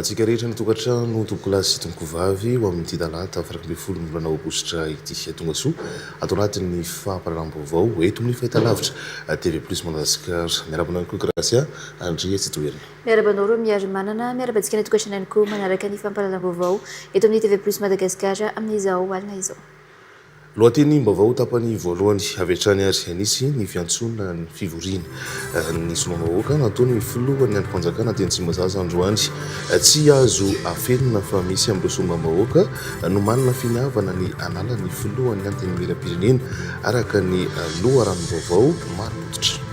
Matsika rehetra ny tokantrano tombokilasy sy tombokovavy ho amin'ny talata afaraky ambin'ny folo ny volana aogositra ity tonga soa ato anatin'ny fampahalalam-baovao eto amin'ny fahitalavitra TV Plus Madagasikara. Miarabana koa Gracia Andria tsy toerana. Miarabanao rô miary manana miarabantsika ny tokantrano koa manaraka ny fampahalalam-baovao eto amin'ny TV Plus Madagasikara amin'izao alina izao. Lohateny mbavao tapany voalohany avy hatrany ary nisy ny fiantsonana ny fivoriana ny solombahoaka nataony filohan'ny androm-panjakana teny Tsimbazaza androany tsy azo afenina fa misy amin'ireo solombahoaka no manana finiavana ny anala ny filohan'ny antenimieram-pirenena araka ny loharanom-baovao maro-potitra.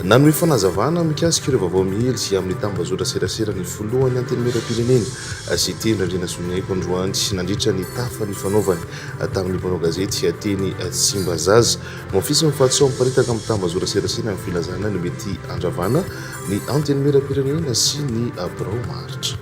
Nanome fanazavana mikasika ireo vaovao mihely amin'ny tambazotra serasera ny filohan'ny antenimieram-pirenena sy teny Randriana Soniaiko androany nandritra ny tafa ny fanaovany tamin'ny mpanao gazety teny Tsimbazaza mafisy mifahatsoa miparitaka amin'ny tambazotra serasera amin'ny filazana ny mety andravana ny antenimieram-pirenena sy ny birao maritra.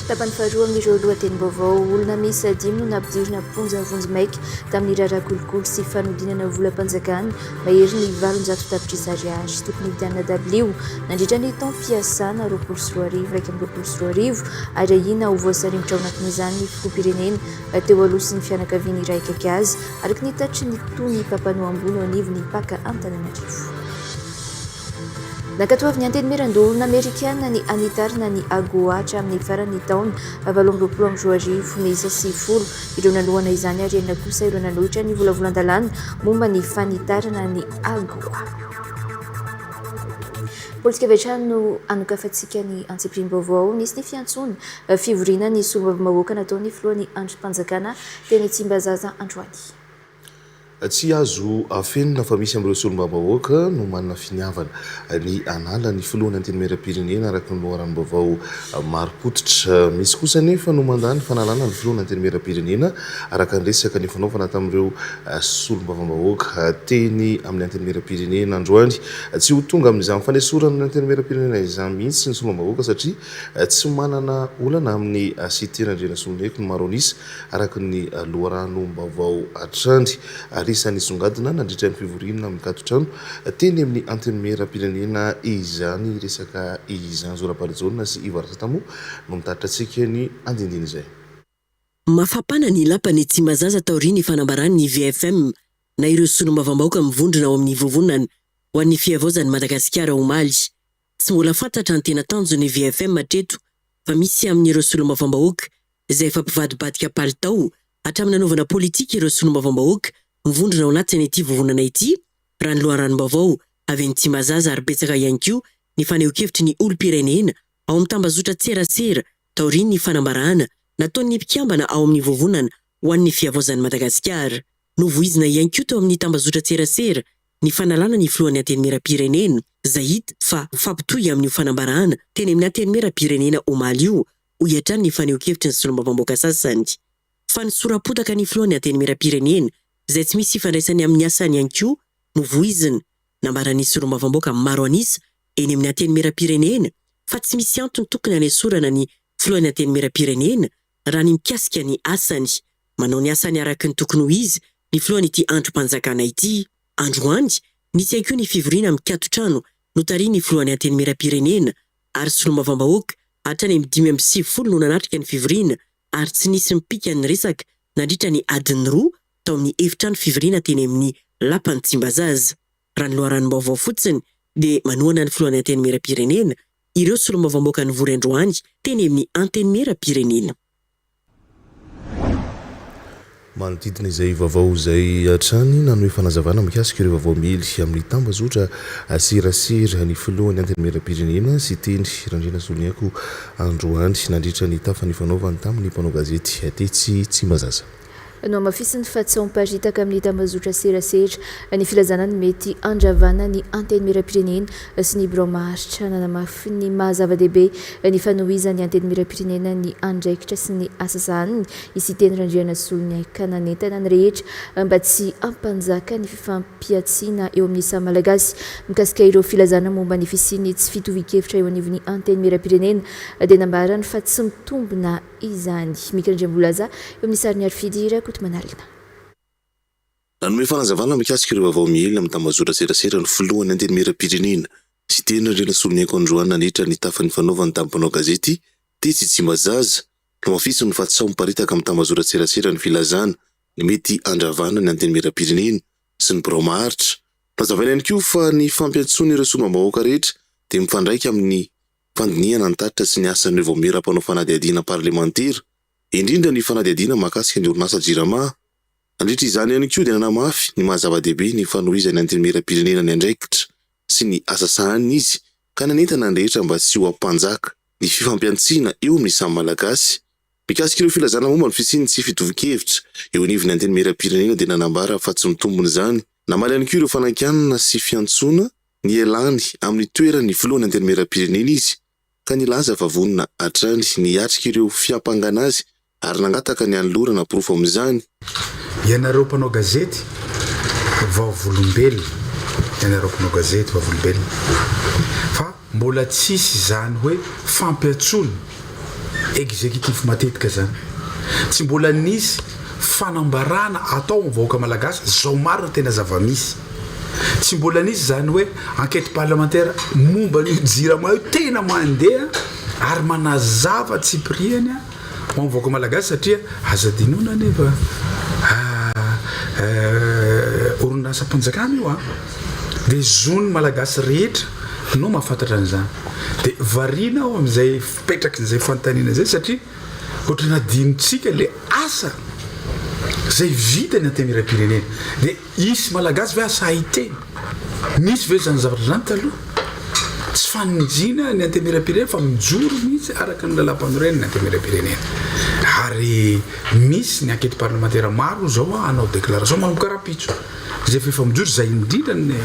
Tapany faharoa amin'ireo lohateny-baovao olona misy 10 no nampidirina ponja vonjimaiky tamin'ny raharaha kolokolo sy fanodinana volam-panjakana mahery ny 700 tapitrisa ariary tokony hividianana dabilio nandritra ny taom-piasana 2024 ary ahina ho voasarimotra ao anatin'izany ny filoham-pirenena teo aloha sy ny fianakaviany iray akaiky azy araka ny tatry ny tony papanoa ambony ao anivony paka Antananarivo. Nakatoavy ny antenimiran-dolona Amerikana ny anitarina ny AGOA hatramin'ny faran'ny taona 2020 Mesa sy 10 ireo nalohana izany ary enina kosa ireo nanohitra ny volavolan-dalàna momba ny fanitarana ny AGOA. Politika avy hatrany no anokafantsika ny antsepirim-baovao nisy ny fiantsona fivoriana ny solombavam-bahoaka nataony filohan'ny androm-panjakana teny Tsimbazaza androany. Tsy azo afenina fa misy amin'ireo solombavam-bahoaka no manana finiavana ny anala ny filohan'ny antenimieram-pirenena araka ny loharanom-baovao maro-potitra. Misy kosa nefa no mandany fanalana ny filohan'ny antenimieram-pirenena araka ny resaka ny fanaovana tamin'ireo solombavam-bahoaka teny amin'ny antenimieram-pirenena androany. Tsy ho tonga amin'izany fanesorana ny antenimieram-pirenena izany mihitsy ny solombavam-bahoaka satria tsy manana olana amin'ny site Randriana Soniaiko no maro anisa araka ny loharanom-baovao hatrany. Isan'ny songadina nandritra ny fivoriana mikatotrano teny amin'ny antenimieram-pirenena izany resaka izany zoram-paharazona sy ivarasatamo no mitaritra antsika ny andindiny izay. Mafapana ny lapany Tsimbazaza taoriany fanambarany ny VFM na ireo solombavam-bahoaka mivondrona ao amin'ny vovonana ho an'ny fiavaozan'ny Madagasikara omaly. Tsy mbola fantatra ny tena tanjo ny VFM hatreto fa misy amin'ireo solombavam-bahoaka izay efa mpivadibadika palitao hatramin'ny nanaovana politika ireo solombavam-bahoaka mivondrona ao anatin'ny ity vovonana ity raha ny loharanom-baovao avy any Tsimbazaza ary betsaka ihany koa ny faneho-kevitry ny olom-pirenena ao amin'ny tambazotra tserasera taoriany ny fanambarana nataony mpikambana ao amin'ny vovonana ho an'ny fiavaozan'ny Madagasikara. Novoizina ihany koa tao amin'ny tambazotra tserasera ny fanalana ny filohan'ny antenimieram-pirenena izay hita fa fampitohy amin'ny fanambarana teny amin'ny antenimieram-pirenena omaly io ho hiatrany ny faneho-kevitry ny solombavam-bahoaka sasany. Fa ny sorapotaka ny filohan'ny antenimieram-pirenena izay tsy misy ifandraisany amin'ny asany ihany koa no voizina nambarany solombavam-bahoaka maro anisa eny amin'ny antenimieram-pirenena fa tsy misy antony tokony hanesorana ny filohan'ny antenimieram-pirenena raha ny mikasika ny asany manao ny asany araka ny tokony ho izy ny filohan'ny ity androm-panjakana ity. Androany nisy ihany koa ny fivoriana mikatotrano notariany ny filohan'ny antenimieram-pirenena ary solombavam-bahoaka hatrany amin'ny 5 no nanatrika ny fivoriana ary tsy nisy mipika ny resaka nandritra ny adiny 2 tao amin'ny efitrano fivoriana teny amin'ny lapany Tsimbazaza. Raha ny loharanom-baovao fotsiny dia manohana ny filohan'ny antenimieram-pirenena ireo solombavam-bahoaka nivory androany teny amin'ny antenimieram-pirenena. Manodidina izay vaovao izay hatrany nanome fanazavana mikasika ireo vaovao mihely amin'ny tambazotra serasera ny filohan'ny antenimieram-pirenena sy teny Randriana Soniaiko androany nandritra ny tafa ny fanaovany tamin'ny mpanao gazety tetsy Tsimbazaza. No mafisy ny fahatsaom-paritaka amin'ny tambazotra serasera ny filazana ny mety andravana ny antenimieram-pirenena sy ny birao maritra nanamafy ny mahazava-dehibe ny fanohizan'ny antenimieram-pirenena ny andraikitra sy ny asa zaniny isiteny Randriana Soniaiko nanentana ny rehetra mba tsy ampanjaka ny fifampiatsiana eo amin'ny samy malagasy mikasika ireo filazana momba ny fisiany tsy fitovi-kevitra eo anivon'ny antenimieram-pirenena dia nambarany fa tsy mitombina izany. Mikarandram-bolaza eo amin'ny sariny Arfidira manarina. Nanome fanazavana mikasika ireo vaovao mihely amin'ny tambazotra serasera ny filohan'ny antenimieram-pirenena sy tena rena soloniako androany nandritra ny tafan'ny fanaovany tamponao gazety ty tsy mazaza no mafisy ny fatsao miparitaka amin'ny tambazora-tserasera ny filazana ny mety andravana ny anteny miram-pirenena sy ny bromaharitra. Mazavaina ihany koa fa ny fampiantsoana ireo solombavam-bahoaka rehetra dia mifandraika amin'ny fandiniana ny tatitra sy ny asan'ireo vaomeram-panao fanadihadiana parlemantera, indrindra ny fanadihadiana mahakasika ny orinasa jirama. Andritra izany ihany koa dia nanamafy ny mahazava-dehibe ny fanohizany anteny miram-pirenena ny andraikitra sy ny asasahaniny izy ka nanentana ny rehetra mba tsy ho ampanjaka ny fifampiantsiana eo amin'ny samy malagasy. Mikasika ireo filazana momba ny fisiany tsy fitovi-kevitra eo anivon'ny anteny miram-pirenena dia nanambara fa tsy mitombona izany. Namaly ihany koa ireo fanankianana sy fiantsoana ny elany amin'ny toerany voalohany anteny miram-pirenena izy ka nilaza fa vonona hatrany niatrika ireo fiampangana azy ary nangataka ny anolorana porofo amin'izany. Ianareo mpanao gazety vaovolombelona, ianareo mpanao gazety vaovolombelona, fa mbola tsisy zany hoe fampiantsoana exécutif matetika zany, tsy mbola nisy fanambarana atao amin'ny vahoaka malagasy zao marina tena zava-misy, tsy mbola nisy zany hoe enquête parlementaire momba ny jirama io tena mandeha ary manazava tsipriany amin'ny vahoaka malagasy satria azadinoana nefa orinasa mpanjakana io dia zony malagasy rehetra no mahafantatra an'izany dia variana ao amin'izay fipetraky n'izay fanontaniana zay satria ohatra nadinontsika le asa zay vita ny anteny miram-pirenena dia isy malagasy ve asa haiteny misy ve zany zavatra zany taloha tsy fanonjina ny anteny miram-pirenena fa mijoro mihitsy araka ny lalam-panorenany anteny miram-pirenena ary misy ny enquête parlementaire maro zao anao déclaration manomboka rapitso zay fefa mijoro zay indrindra ny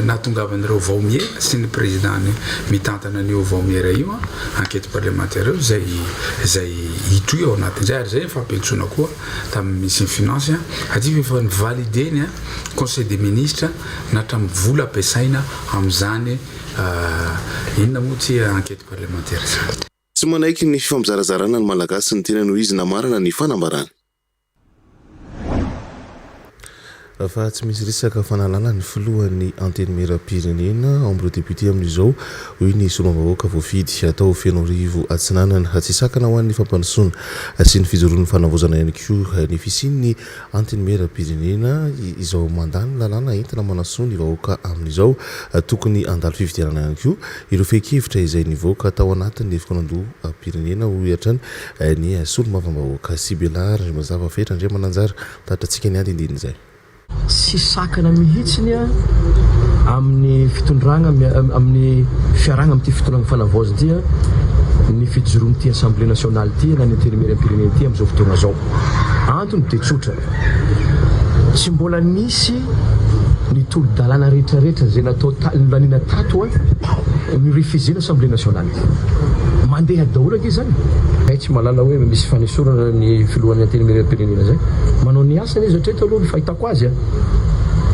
nahatongavan'ireo vaomier sy ny président mitantana an'io vaomiera io enquête parlementaire io zay hitoy ao anatin'izay ary zay fampiantsoana koa tamin'ny misy ny finance aty fefa nivalideny conseil des ministres nahatramin'ny vola ampiasaina amin'izany inona moa tsy enquête parlementaire zany. Tsy manaiky ny fifampizarazarana ny malagasy ny tena noho izy namarana ny fanambarana. Fa tsy misy resaka fanalana ny filohan'ny anteny miram-pirenena amin'ireo député amin'izao hoy ny solombavam-bahoaka voafidy atao feno arivo atsinanana hatsisakana ho an'ny fampandrosoana sy ny fijoroan'ny fanavozana ihany koa ny fisian'ny anteny miram-pirenena izao mandany lalàna entina manasoa ny vahoaka amin'izao tokony andalo fividianana ihany koa ireo fehi-kevitra izay nivoaka atao anatin'ny fikonandoha pirenena hoatrany ny solombavam-bahoaka Sibelar mazava fetra ndray mananjara tatratsika ny andindiny izay. Sy sakana mihitsiny amin'ny fitondrana amin'ny fiaragna amin'ity fitondrana fanavaozana ty ny fijoroany ty assemblée nationale ty na ny anteny miram-pirenena ty amin'izao fotoana zao. Antony dia tsotra, tsy mbola nisy ny tolo-dalàna rehetrarehetra zay natao lanina tato nirefusena assemblée nationale mandeha daholo ake zany. Tsy malala hoe misy fanesorana ny filohan'ny anteny miram-pirenena zay manao ny asany izy hatreto aloha ny fahitako azy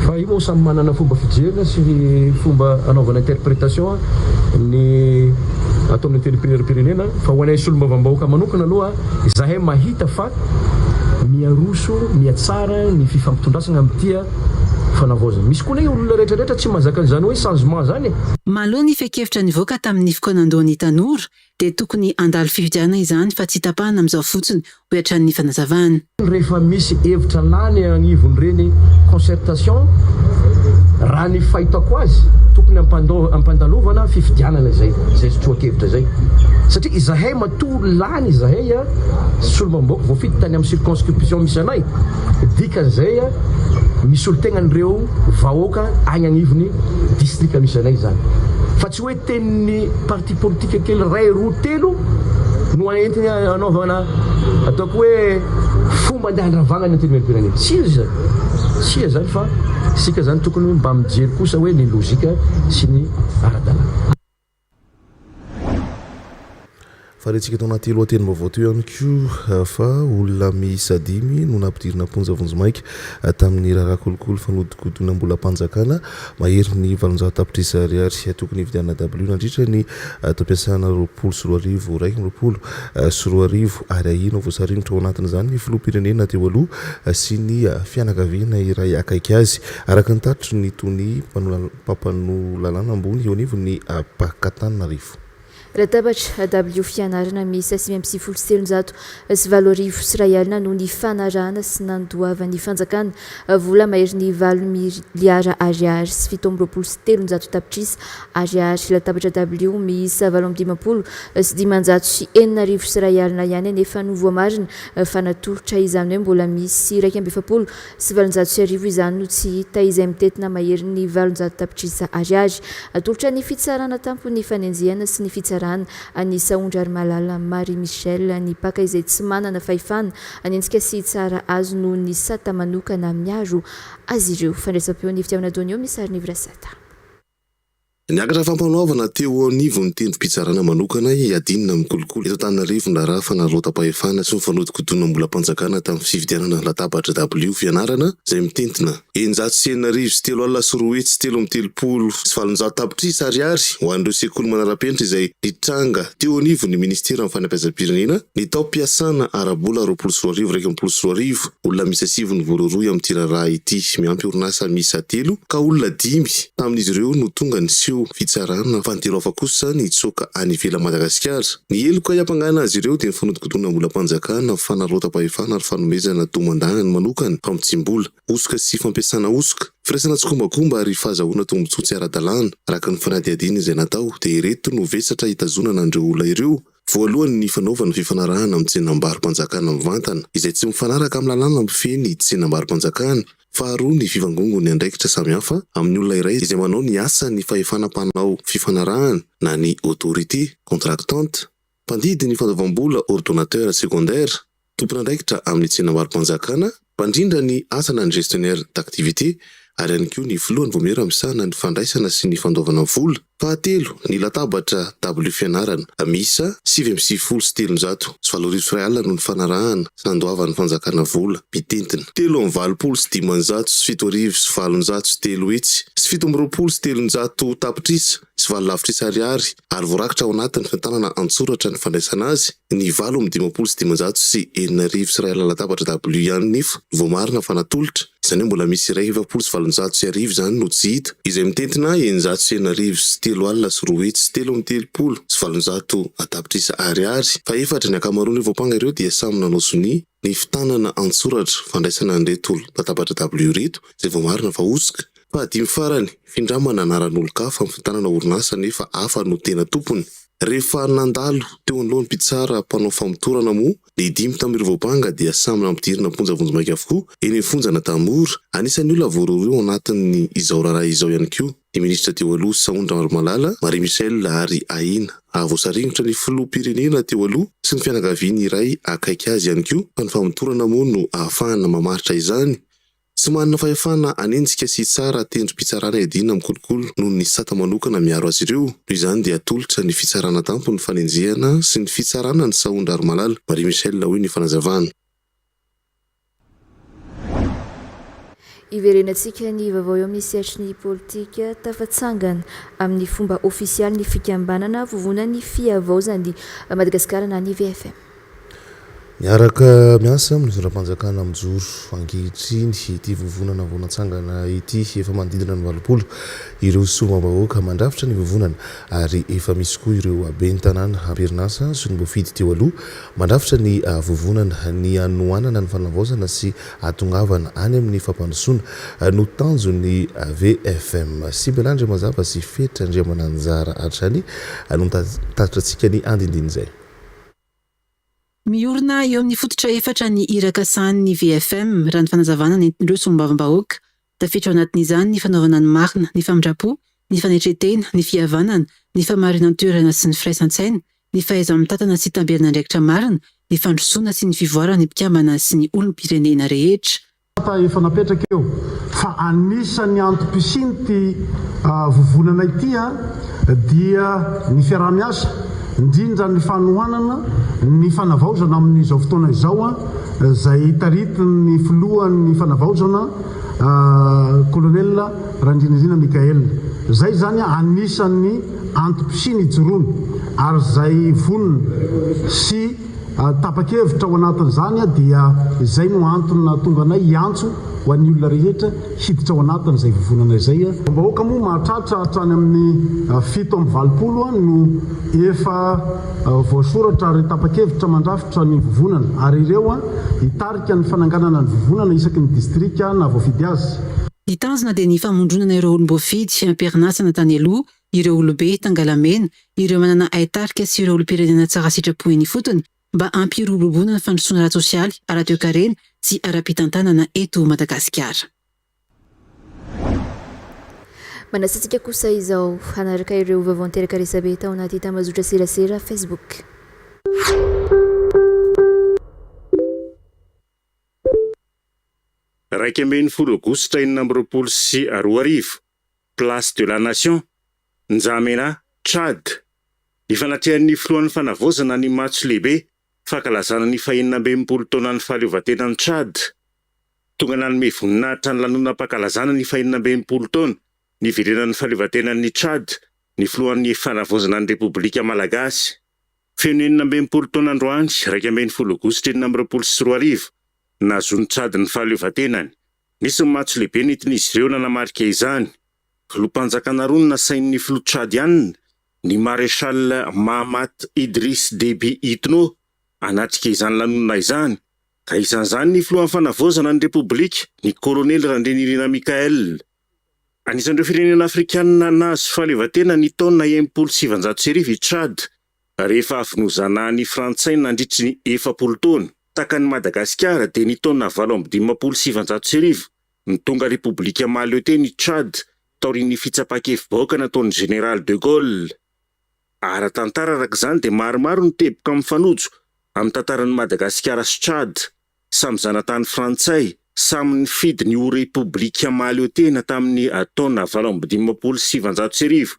fa io moa samy manana fomba fijerena sy fomba anaovana interprétation ny atao amin'ny anteny miram-pirenena fa ho anay solombavam-bahoaka manokana aloha zahay mahita fa miaroso miatsara ny fifampitondrasana amin'ity fanavaozana. Misy koa olona rehetrarehetra tsy mahazaka an'izany hoe changement zany. Maloha ny fehi-kevitra nivoaka tamin'ny fikonandohan'ny tanora dia tokony andalo fividianana izany fa tsy tapahana amin'izao fotsiny ho hatran'ny fanazavana. Rehefa misy hevitra lany anivon'ireny concertation raha ny fahitako azy tokony ampandalovana fifidianana zay sotroa-kevitra zay satria izahay matory lany izahay solombavam-bahoaka voafidy tany amin'ny circonscription misy anay dikan'izay misy olo tegnan'ireo vahoaka agny agnivony district misy anay zany fa tsy hoe tenin'ny parti politique kely ray roa telo no entiny anaovana ataoko hoe fomba andeha andravagna ny anteny miram-pirenena sia zany fa sika zany tokony mba mijery kosa hoe ny logika sy ny ara-dalàna. farentsika tao anaty lohateny vaovao teo ihany koa fa olona miisa 5 no nampidirina ponja vonjomaika tamin'ny raharaha kolokolo fanodikodona mbola mpanjakana mahery ny 700 ariary tokony hividianana W nandritra ny tampiasana 20 raiky 20 ary ahina voasariny tao anatiny zany ny filoham-pirenena teo aloha sy ny fianakaviana iray akaiky azy araka ny tatitry ny tony mpampanolalana ambony eo anivony Pakatanarivo. Raha tabatra W fianarana misy 577 sy 7 sy ray alina no ny fanarahana sy nandoavan'ny fanjakana vola mahery ny 8 miliara ariary sy 7 tapitrisa ariary. Latabatra W miisa 750 sy 500 sy 4 sy ray alina ihany nefa novoamarina fa natolotra izany hoe mbola misy 170 sy 710 izany no tsy hita izay mitetina mahery ny 800 tapitrisa ariary. Atolotra ny fitsarana tampony fanenjehana sy ny fitsarana any saondra ary malala Marie Michel ny paka izay tsy manana fahefana anenjika sy tsara azo noho ny sata manokana miaro azy ireo. Fandraisam-peo ny fitiavana donio misary ny Virasata. Niakatra fampanaovana teo anivony tendrom-pitsarana manokana iadinina mikolokolo eto Antananarivo raha fanarota-pahefana sy mifanodikodona mbola mpanjakana tamin'ny fividianana latabatra W fianarana izay mitentina 993 sy 3 sy 4 sy 330 sy 700 tapitrisa ariary ho an'ireo sekoly manara-penitra izay nitranga teo anivony ministera amin'ny fanabeazam-pirenena ny tao-piasana arabola 20 olona misy 7 voaroy amin'ny raharaha ity miampy orinasa miisa 3 ka olona 5 tamin'izy ireo no tonga ny fitsarana fa ny 3 kosa ny tsoka any ivelan'i Madagasikara. Ny eloka hiampangana azy ireo dia ny fanodikodona mbola mpanjakana fanarota-pahefana ary fanomezana tomandanany manokana famitsimbola osoka sy fampiasana osoka firaisana tsy kombakomba ary fahazahoana tombotsoa tsy ara-dalàna araka ny fanadihadiana izay natao dia ireto no vesatra hitazonana andreo olona ireo. Voalohany ny fanaovana fifanarahana amin'ny tsenam-bary-mpanjakana mivantana izay tsy mifanaraka amin'ny lalàna mifeny tsenam-bary-mpanjakana. Faharoa ny fivangongony andraikitra samihafa amin'ny olona iray izay manao ny asa ny fahefana-panao fifanarahana na ny autorité contractante, mpandidy ny fandoavam-bola ordonnateur secondaire, tompon'andraikitra amin'ny tsenam-bary-mpanjakana, mpandrindra ny asana ny gestionnaire d'activité ary ihany koa ny filohan'ny vomera misahana ny fandraisana sy ny fandoavana vola. Fahatelo ny latabatra W fianarana miisa 770 sy 300 sy 7 no ny fanarahana sy nandoavan'ny fanjakana vola mitentina 320 sy 500 sy 7 sy 700 sy 3 hetsy sy 720 sy 300 tapitrisa sy 8 lavitrisa ariary ary voarakitra ao anatin'ny fitanana antsoratra ny fandraisana azy ny 8 sy 500 sy 4 sy ray latabatra W ihany nefa voamarina fa natolotra izany hoe mbola misy 20 sy 700 sy 1 izany no tsy hita izay mitentina 900 sy 4 sy 3 alina sy 4 hetsy sy 330 sy 700 tapitrisa ariary fa efatra ny akamaroany voapanga ireo dia samy nanao soni ny fitanana antsoratra fandraisana an'ireto latabatra W reto izay voamarina fa osoka. Fa dimy farany findramana anaran'olon-kafa amin'ny fitanana orinasa nefa hafa no tena tompony. Rehefa nandalo teo anoloan'ny mpitsara mpanao famotorana moa ny 5 tamin'ireo voapanga dia samy nampidirina ponja vonjomaika avokoa eny fonjana tamora anisan'ny olona voaroa anatin'ny izao raharaha izao ihany koa ny ministra teo aloha Saondra ary Malala Marie Michel ary ahina voasaringotra ny filoham-pirenena teo aloha sy ny fianakaviany iray akaiky azy ihany koa fa ny famotorana moa no ahafahana mamaritra izany. Tsy manana fahefana anenjika sy tsara tendrom-pitsarana iadina mikolokolo noho ny sata manokana miaro azy ireo. Noho izany dia atolotra ny fitsarana tampo ny fanenjehana sy ny fitsarana ny Saondra ary Malala Marie Michel hoy ny fanazavana. Iverenantsika ny vaovao eo amin'ny sehatry ny politika tafatsangana amin'ny fomba ofisialy ny fikambanana vovonan'ny fiavaozan'ny Madagasikara na ny VFM. Miaraka miasa amin'ny fitondram-panjakana mijoro ankehitriny ity vovonana vonatsangana ity efa manodidina ny 80 ireo somam-bahoaka mandrafitra ny vovonana ary efa misy koa ireo ben'ny tanàna amperinasa sy ny mboafidy teo aloha mandrafitra ny vovonana ny anoanana ny fanavaozana sy atongavana any amin'ny fampandrosoana no tanjon'ny VFM sy belandry mazava sy fetra andriamana anjara hatrany no tatotratsika ny andindiny izay. Miorina eo amin'ny fototra efatra ny iraka sahan'ny VFM raha ny fanazavana nentin'ireo sombam-bahoaka tafiditra ao anatin'izany ny fanaovana ny marina, ny famindrapo, ny faneitretena, ny fihavanana, ny famarinan-toerana sy ny firaisan-tsaina, ny fahaiza-mitantana sy tamberana andraikitra marina, ny fandrosoana sy ny fivoarana ny mpikambana sy ny olom-pirenena rehetra. Efa napetraka eo fa anisan'ny antom-pisiny ty vovonana ity dia ny fiaraha-miasa indrindra ny fanohanana ny fanavaozana amin'izao fotoana izao zay taritiny filohan'ny fanavaozana kolonela Randrinirina Mikael. Zay zany anisan'ny antom-pisiny joroany ary zay vonona sy tapa-kevitra ao anatin'izany dia izay no antony tonga anay iantso ho an'ny olona rehetra hiditra ao anatin'izay vovonana izay. Vahoaka moa mahatratra hatrany amin'ny 7:20 no efa voasoratra ary tapa-kevitra mandrafitra ny vovonana ary ireo hitarika ny fananganana ny vovonana isaky ny distrika na voafidy azy. Ny tanjona dia ny famondronana ireo olom-boafidy ampiarinatsana tany aloha, ireo olobe tangalamena, ireo manana aitarika sy ireo olom-pirenena tsara sitrapoiny fotony mba ampirobobonana fandrosoana ara-tsosialy, ara-toekarena sy ara-pitantanana eto Madagasikara. Manasantsika kosa izao hanaraka ireo vaovao teraka resabe tao anaty Tambazotra serasera Facebook. Raika ambin'ny 10 Aogositra 2024, Place de la Nation, N'Djamena, Tchad. Ifanatrihan'ny filohan'ny fanavaozana ny matso lehibe fankalazana ny 420 taonan'ny fahaleovantenan'ny Tchad. Tonga nanome voninahitra ny lanonam-pankalazana ny 420 taona ny iverenan'ny fahaleovantenan'ny Tchad, ny filohan'ny fanavaozana ny Repoblika Malagasy. Feno 420 taona androany, 2 Aogositra 2024, nazon'ny Tchad ny fahaleovantenany. Nisy matso lehibe nentin'izy ireo nanamarika izany. Filohampanjakana roa nasain'ny filoha Tchadianina, ny Maréchal Mahamat Idriss Déby Itno, anatrika izany lanonana izany. Ka isan'izany ny filohan'ny fanavaozana ny Repoblika, ny Kolonely Randrinirina Mikael. Anisan'ireo firenena afrikanina nahazo fahaleovantena ny taona 1700 i Tchad, rehefa avy nozana ny Frantsay nandritry ny 40 taona. Takan'ny Madagasikara dia ny taona 1700 ny tonga Repoblika mahaleote ny Tchad taorian'ny fitsapakevim-bahoaka nataon'ny Général de Gaulle. Ara-tantara arak'izany dia maromaro ny teboka amin'ny fanojo amin'ny tantaran'ny Madagasikara sy Tchad. Samy zanatany Frantsay, samy nifidy ny ho Repoblika mahaleotena tamin'ny taona 1700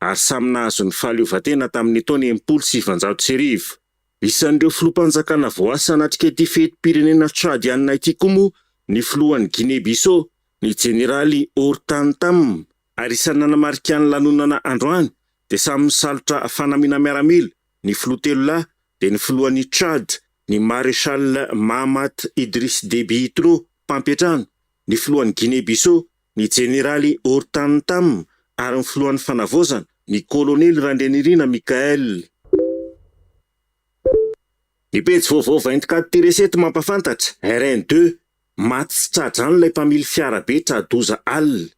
ary samy nahazo ny fahaleovantena tamin'ny taona 1700. Isan'ireo filohampanjakana voasa anatrika ity fetim-pirenena Tchadianina ity koa moa ny filohan'ny Guinée-Bissau, ny Jeneraly Hortan Tam, ary isan'ny nanamarika ny lanonana androany dia samy misalotra fanamiana miaramila ny filoha telo lahy dia ny filohan'ny Tchad, ny Maréchal Mahamat Idriss Déby Itno mpampiatrano, ny filohan'ny Guinée-Bissau, ny Jeneraly Hortan Tam ary ny filohan'ny fanavaozana ny Kolonely Randrinirina Mikael. Ny pejy vaovao 24 Tireseto mampafantatra, RN2, maty sy tsadrano ilay mpamily fiarabe Tradoza Al.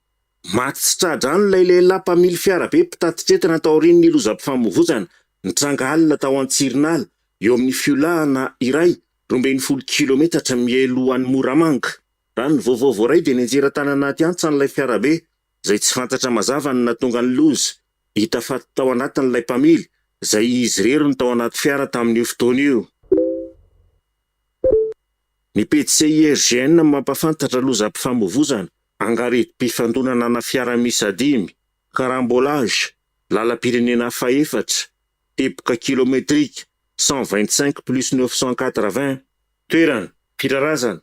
Maty sy tsadrano ilay lehilahy mpamily fiarabe mpitatitr'entana tao aorian'ny lozam-pifamoivoizana nitranga alina tao Antsironala eo amin'ny fiolahana iray 20 kilometatra mialohan'ny Moramanga. Raha ny vaovao voaray dia nianjera-tany anaty antsa n'ilay fiarabe izay tsy fantatra mazava ny natonga ny loza. Hita fa tao anatin'ilay mpamily izay izy rero ny tao anaty fiara tamin'io fotoana io. Ny PCIRGN mampafantatra lozam-pifamoivoizana, angareti-pifandonana na fiara miisa 5, karambolage, lalam-pirenena faefatra, teboka kilometrika 125 plus 980, toerana, firarazana,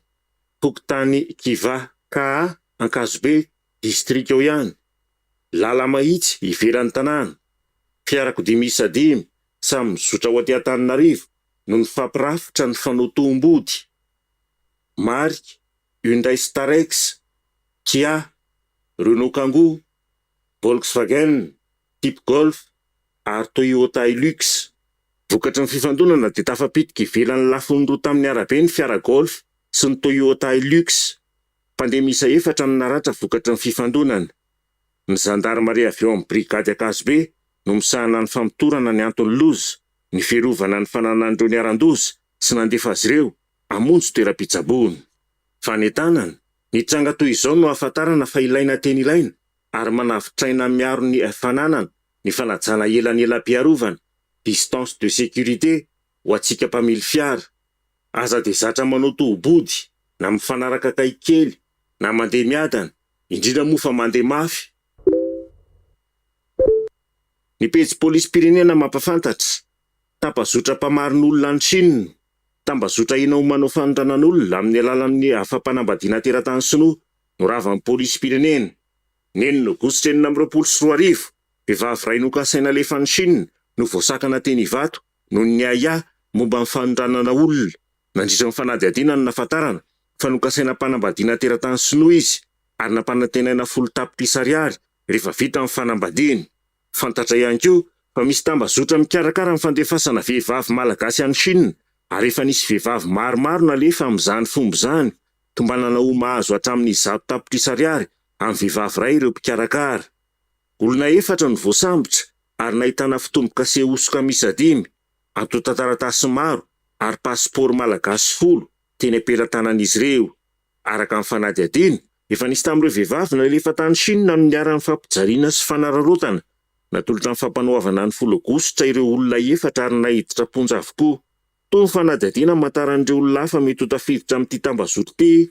tokotany Kiva Ka, Ankazobe, distrika eo ihany, lala mahitsy ivelan'ny tanàna, fiarakodia miisa 5, samy mizotra ho aty Antananarivo no nifampirafitra ny fanotoam-body. Marika, Hyundai Starex, Kia, Renault Kangoo, Volkswagen, Type Golf ary Toyota Hilux. Vokatry ny fifandonana dia tafapitika ivelan'ny lafiny roa tamin'ny arabe ny fiara Golf sy ny Toyota Hilux. Mpandeha miisa 4 no naratra vokatry ny fifandonana. Ny zandarmaria avy eo amin'ny brigady Ankazobe no misahana ny fampitorana ny antony loza, ny fiarovana ny fananan'ireo niaran-doza sy nandefa azy ireo amonjy toeram-pitsaboana. Fanentanana, ny tranga toy izao no ahafantarana fa ilaina teny ilaina ary manavitraina miaro ny fananana, ny fanajana elan'elam-piarovana, distance de sécurité ho antsika mpamily fiara. Aza dia zatra manao tohobody na mifanaraka kaiky kely na mandeha miadana, indrindra moa fa mandeha mafy. Ny pejy polisy pirenena mampafantatra, tampazotra mpamarin'olona ny Chine. Tambazotra ina ho manao fanondranan'olona amin'ny alalan'ny afampanambadiana teratany sinoa noravan'ny pôlisy pirenena. Nenina aogositra 2024, vehivavy iray nokasaina alefan'ny Chine no voasakana teny Ivato noho ny aya momba ny fanondranana olona. Nandritra ny fanadihadiana no nahafantarana fa nokasaina mpanambadiana teratany sinoa izy ary nampanantenaina 10 tapitrisa ariary rehefa vita amin'ny fanambadiany. Fantatra ihany koa fa misy tambazotra mikarakara ny fandefasana vehivavy malagasy any Chine ary efa nisy vehivavy maromaro nalefa amin'izany fomba izany. Tombanana ho mahazo hatramin'ny 100 tapitrisa ariary amin'ny vehivavy iray ireo mpikarakara. Olona 4 no voasambotra ary nahitana fitombo-kase osoka miisa 5, antota-taratasy maro ary pasiporo malagasy 10 teny ampelantanan'izy ireo. Araka amin'ny fanadihadiana, efa nisy tamin'ireo vehivavy nalefa tany Chine amin'ny aran'ny fampijaliana sy fanararaotana. Natolotra amin'ny fampanohavana ny 10 aogositra ireo olona 4 ary nahiditra ponja avokoa. Toy ny fanadihadiana mantaran'ireo olona hafa mety ho tafiditra amin'ity tambazotra ity.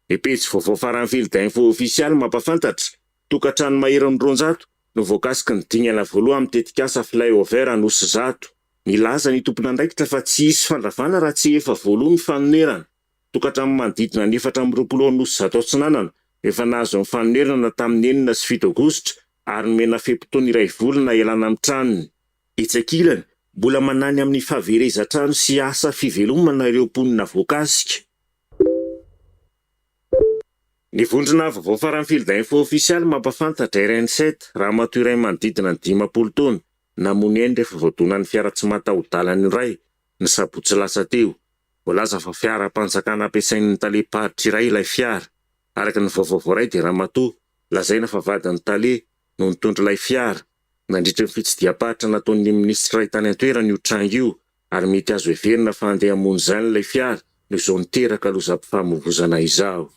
Ny pejy vaovao faran'ny Filidainfo ofisialy mampafantatra tokantrano mahery ny 200 no voakasiky ny dingana voaloha amin'ny tetikasa flyover Nosy Zato. Milaza ny tompon'andraikitra fa tsy hisy fandravana raha tsy efa voaloha ny fanonerana. Tokantrano manodidina ny 420 Nosy Zato Atsinanana efa nahazo ny fanonerana tamin'ny 4 sy 7 aogositra ary nomena fe-potoana iray volana ialana amin'ny tranony. Etsakilany, mbola manany amin'ny fahaverezan-trano sy asa fivelomana ireo mponina voakasika. Ny vondrona vaovao faran'ny Filidainfo ofisialy mampafantatra RN7 raha matoa iray manodidina ny 50 taona namony eny rehefa voadonan'ny fiara tsy mataho-dalana iray ny sabotsy lasa teo. Voalaza fa fiara-panjakana ampiasain'ny talehiparitra iray ilay fiara. Araka ny vaovao iray dia raha matoa lazaina fa vadin'ny tale no nitondra ilay fiara. Nandritra ny fitsidiam-paritra nataon'ny ministra iray tany an-toerana io tranga io ary mety azo heverina fa handeha hamono izany ilay fiara no izao niteraka lozam-pifamoivoizana izao.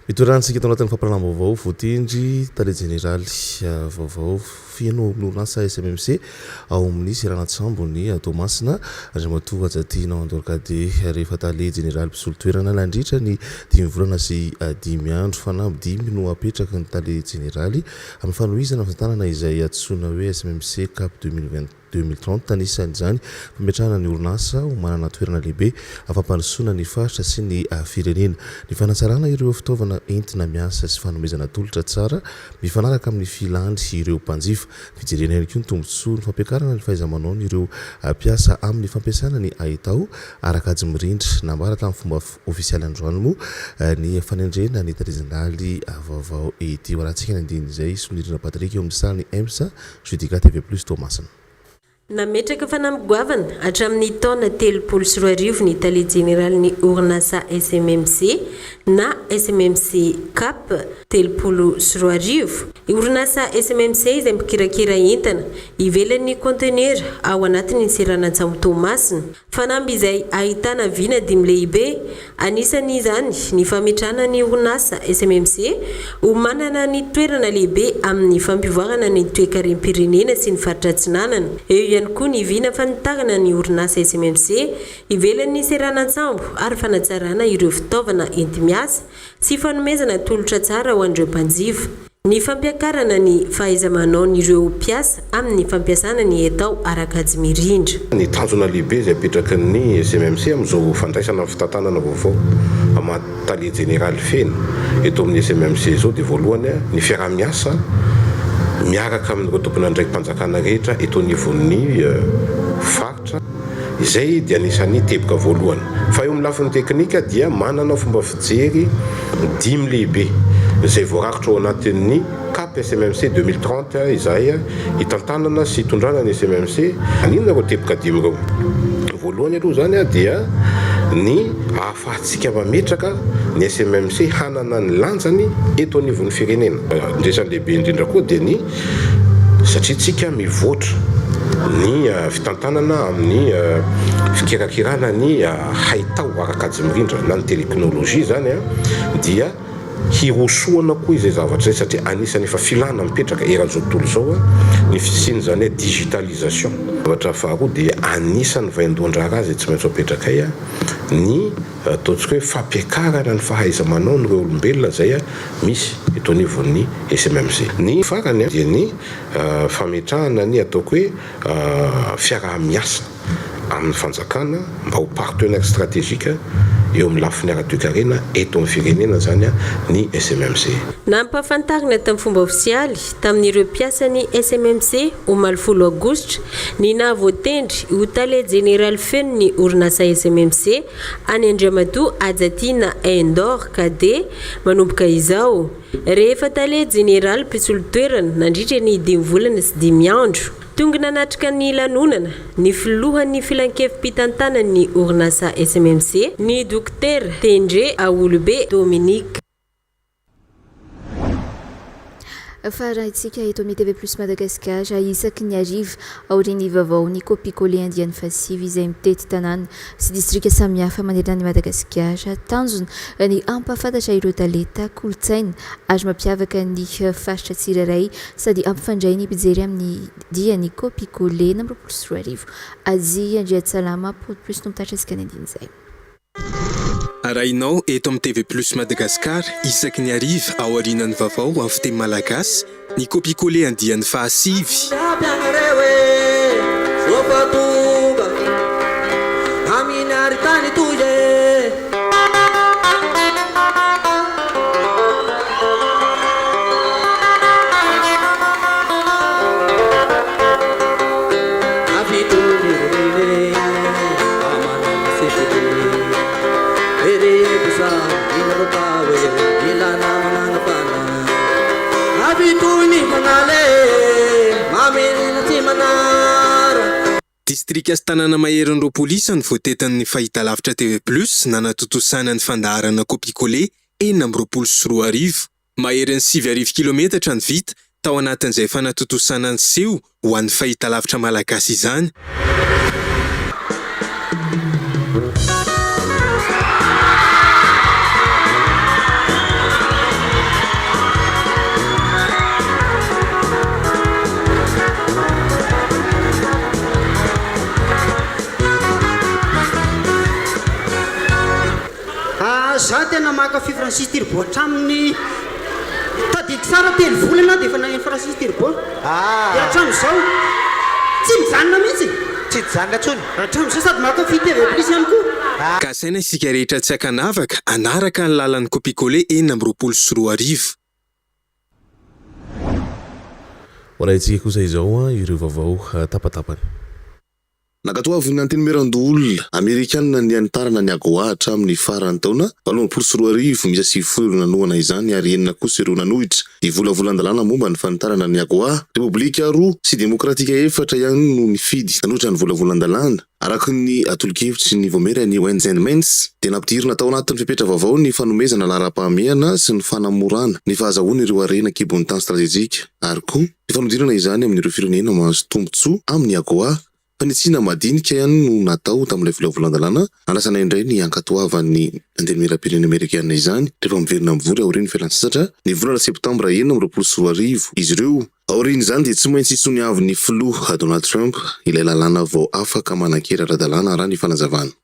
Mitoransika eto anatin'ny fampiranana vaovao voatendry tale jeneraly vaovao fiano amin'ny orinasa SMMC ao amin'ny Seranan-Tsambony Tomasina Andriamatoa Ajatina Andorikady rehefa tale jeneraly mpisolo toerana nandritra ny 5 volana sy 5 andro fanamby 5 no apetraka ny tale jeneraly amin'ny fanohizana fitanana izay antsoina hoe SMMC Cap 2030 tanisan'izany fametrahana ny orinasa ho manana toerana lehibe afampandrosoana ny faritra sy ny firenena, ny fanatsarana ireo fitaovana entina miasa sy fanomezana tolotra tsara mifanaraka amin'ny filandry ireo mpanjifa. Fijerena ihany koa ny tombontsoa ny fampiakarana ny fahaiza-manao ireo mpiasa amin'ny fampiasana ny haitao arakajy mirindra. Nambara tamin'ny fomba ofisialy androany moa ny fanendrena ny talejeneraly vaovao ety rahantsika ny andiny izay sonirina Patrick eo amin'ny saliny EMSA Judika TV+ Tomasina. Nametraka fanamboavana hatramin'ny taona 3 ny tale jeneraly ny orinasa SMMC na SMMC Cap 3 orinasa SMMC izay mikirakira entana ivelan'ny conteneur ao anatin'ny Seranan-Tsambony Tomasina. Fanamby izay ahitana vina 5 lehibe, anisan'izany ny fametrahana ny orinasa SMMC ho manana ny toerana lehibe amin'ny fampivoarana ny toe-karem-pirenena sy ny faritra Atsinanana. Ihany koa ny vina fanitarana ny orinasa SMMC ivelan'ny Seranan-Tsambo ary fanatsarana ireo fitaovana enti-miasa sy fanomezana tolotra tsara ho an'ireo mpanjifa. Ny fampiakarana ny fahaiza-manao ireo mpiasa amin'ny fampiasana ny etao arakajy mirindra. Ny tanjona lehibe izay apetraky ny SMMC amin'izao fandraisana amin'ny fitantanana vaovao amatale jeneraly fena eto amin'ny SMMC izao dia voalohany ny fiarah-miasa miaraka amin'ireo tompon'andraikitra mpanjakana rehetra eto anivon'ny faritra izay dia anisan'ny teboka voalohany. Fa eo amin'ny lafiny teknika dia manana fomba fijery 5 lehibe izay voarakitra ao anatin'ny Cap SMMC 2030 izay hitantanana sy hitondrana ny SMMC. Aninona ireo teboka 5 ireo? Voalohany aloha zany dia ny ahafahantsika mametraka ny SMMC hanana ny lanjany eto anivon'ny firenena. Ndresany lehibe indrindra koa dia ny satria tsika mivoatra ny fitantanana amin'ny fikirakirana ny haitao arakajy mirindra na ny teknôlôjia zany dia hirosoana koa izay zavatra zay satria anisany efa filana mipetraka eran'izao tontolo zao ny fisiny zany hoe digitalisation. Zavatra faharoa dia anisany vaindohan-draharaha zay tsy maintsy apetraka ny ataontsika hoe fampiakarana ny fahaiza-manao n'ireo olombelona zay misy eto anivon'ny SMMC. Ny farany dia ny fametrahana ny ataoko hoe fiaraha-miasa amin'ny fanjakana mba ho partenaire stratégique eo amin'ny lafiny ara-toekarena eto amin'ny firenena zany ny SMMC. Nampahafantarina tamin'ny fomba ofisialy tamin'ireo mpiasan'ny SMMC omaly 10 aogositra ny nahavoatendry ho taled général feno ny orinasa SMMC any Andriamatoa Ajatina Endor KD manomboka izao. Rehefa taled général mpisolo-toerana nandritra ny 10 volana sy 10 andro. Tonga nanatrika ny lanonana ny filohan'ny filankevim-pitantanan'ny orinasa SMMC ny Dr Tendre Aolobe Dominique. Fara itsika eto amin'ny TV Plus Madagascar isaky ny arivo aorian'ny vaovao ny kopikole andian'ny fasivy izay mitety tanàna sy distrika samihafa manerana ny Madagasikara tanjona ny ampahafantatra ireo talenta kolotsaina ary mampiavaka ny faritra tsirairay sady ampifandray ny mpijery amin'ny diany kopikole na 24 Azy Andriatsalama plus no mitaritra asika ny andin'izay. Arahinao eto amin'ny TV Plus Madagascar isaky ny arivo ao aorian'ny vaovao amin'ny fiteny malagasy ny kopikole andian'ny fahasivy. Distrika sy tanàna maheran'ireo polisy ny voatetan'ny fahitalavitra TV Plus nanatotosana ny fandaharana kopikole 420. Maheran'ny 7 kilometatra ny vita tao anatin'izay fanatotosana ny seho ho an'ny fahitalavitra malagasy izany. Za tena mankafy Francis Tirbo hatraminy tadiky sara 3 volana dia efa nagneno Francis Tirbo. Dia hatramin'izao tsy mijanona mihitsy. Tsy mijanona tsony. Hatramin'izao sady mankafy TV Plus ihany koa. Ka saina isika rehetra tsy akanavaka anaraka ny lalan'ny kopikole 420. Horaintsika kosa izao ireo vaovao tapatapany. Nakatoavy ny antenimeran-doolona Amerikanina ny anitarana ny Agoa hatramin'ny farany taona 420 misy 10 nanoana izany ary enina kosa ireo nanohitra. Ny volavolan-dalàna momba ny fanitarana ny Agoa, Republika 2 sy Demokratika 4 ihany no nifidy nanohitra ny volavolan-dalàna. Araka ny atolokevitry ny vomera ny Wenzendmens dia nampidirina tao anatin'ny fipetra vaovao ny fanomezana laharam-pahamehana sy ny fanamorana ny fahazahoana ireo arena kibon'ny tany strategjika ary koa ny fanodirana izany amin'ireo firenena mahazo tombotsoa amin'ny Agoa. Fanitsina madinika ihany no natao tamin'ilay volavolan-dalàna alasana indray ny ankatoavan'ny antenimieram-pirenena Amerikanina izany rehefa miverina mivory aorian'ny fialan-tsasatra ny volana septambra 2020 izy ireo. Aorian' izany dia tsy maintsy hitsony avy ny filoha Donald Trump ilay lalàna vao afaka manan-kera ara-dalàna raha ny fanazavana.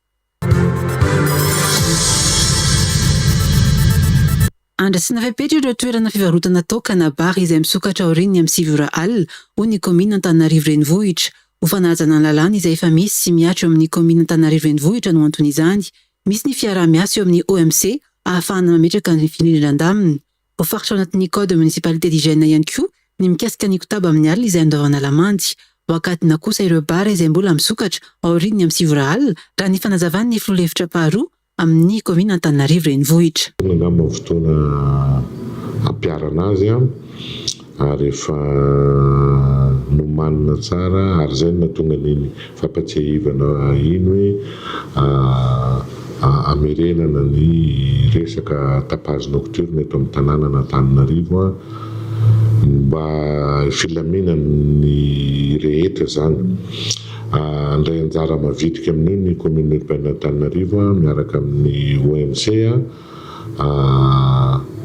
Andrasana fepetra ireo toerana fivarotana tokana bary izay misokatra aorian'ny amin'ny 7 alina ho ny komina Antananarivo renivohitra. Ho fanajana ny lalàna izay efa misy sy miatra eo amin'ny komina Antananarivo renivohitra no antony izany. Misy ny fiaraha-miasa eo amin'ny OMC ahafahana mametraka ny fililan-damina. Ho faritra ao anatin'ny code municipalité d'hygiène ihany koa ny mikasika ny kotaba amin'ny alina izay andaovana lamandy. Wakatina kosa ireo bara izay mbola misokatra aorian'ny amin'ny 7 alina raha ny fanazavan'ny filoha-hevitra paharoa amin'ny komina Antananarivo renivohitra. Ngamba fotoana ampiarana azy ary efa nomanina tsara ary zay natonga ny fampatsiahivana ino hoe amerenana ny resaka tapage nocturne eto amin'ny tanàna n'Antananarivo mba filaminan'ny rehetra zany. Andray anjara mavitrika amin'io ny commune urbaine Antananarivo miaraka amin'ny OMC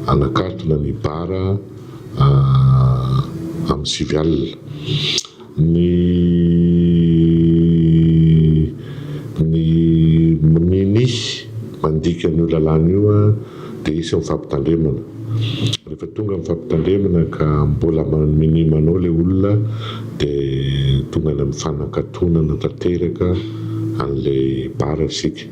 anakartona ny bara amin'ny 7 alina. Ny minisy mandika an'io lalàna io dia isy mifampitandremana. Rehefa tonga mifampitandremana ka mbola minimanao ilay olona dia tonga ny mifanankatonana tanteraka an'ilay bara isika.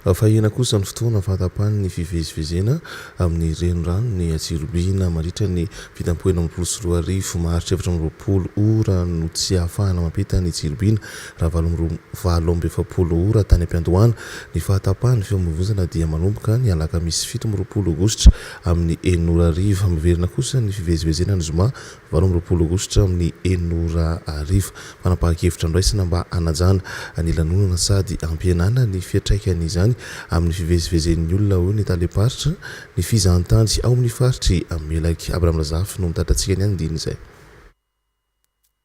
Fahina kosa ny fotoana fahatampany ny fivezivezena amin'ny renirano ny Atsirobina mandritra ny fitampo 4 maharitra 7 ora no tsy ahafahana mampita ny Atsirobina raha 7 ora tany am-piandohana. Ny fahatampany fiamovozana dia manomboka ny alakamisy 17 Aogositra amin'ny 9:00 miverina kosa ny fivezivezena ny zoma 18 Aogositra amin'ny 9:00. Fanapahan-kevitra andraisana mba anajana ny lanonana sady ampianana ny fiatraikany izany amin'ny fivezivezen'ny olona hoe ny taleparitra ny fizahantany ao amin'ny faritry Melaky. Abraham Razafy no mitantatsika ny andiny izay.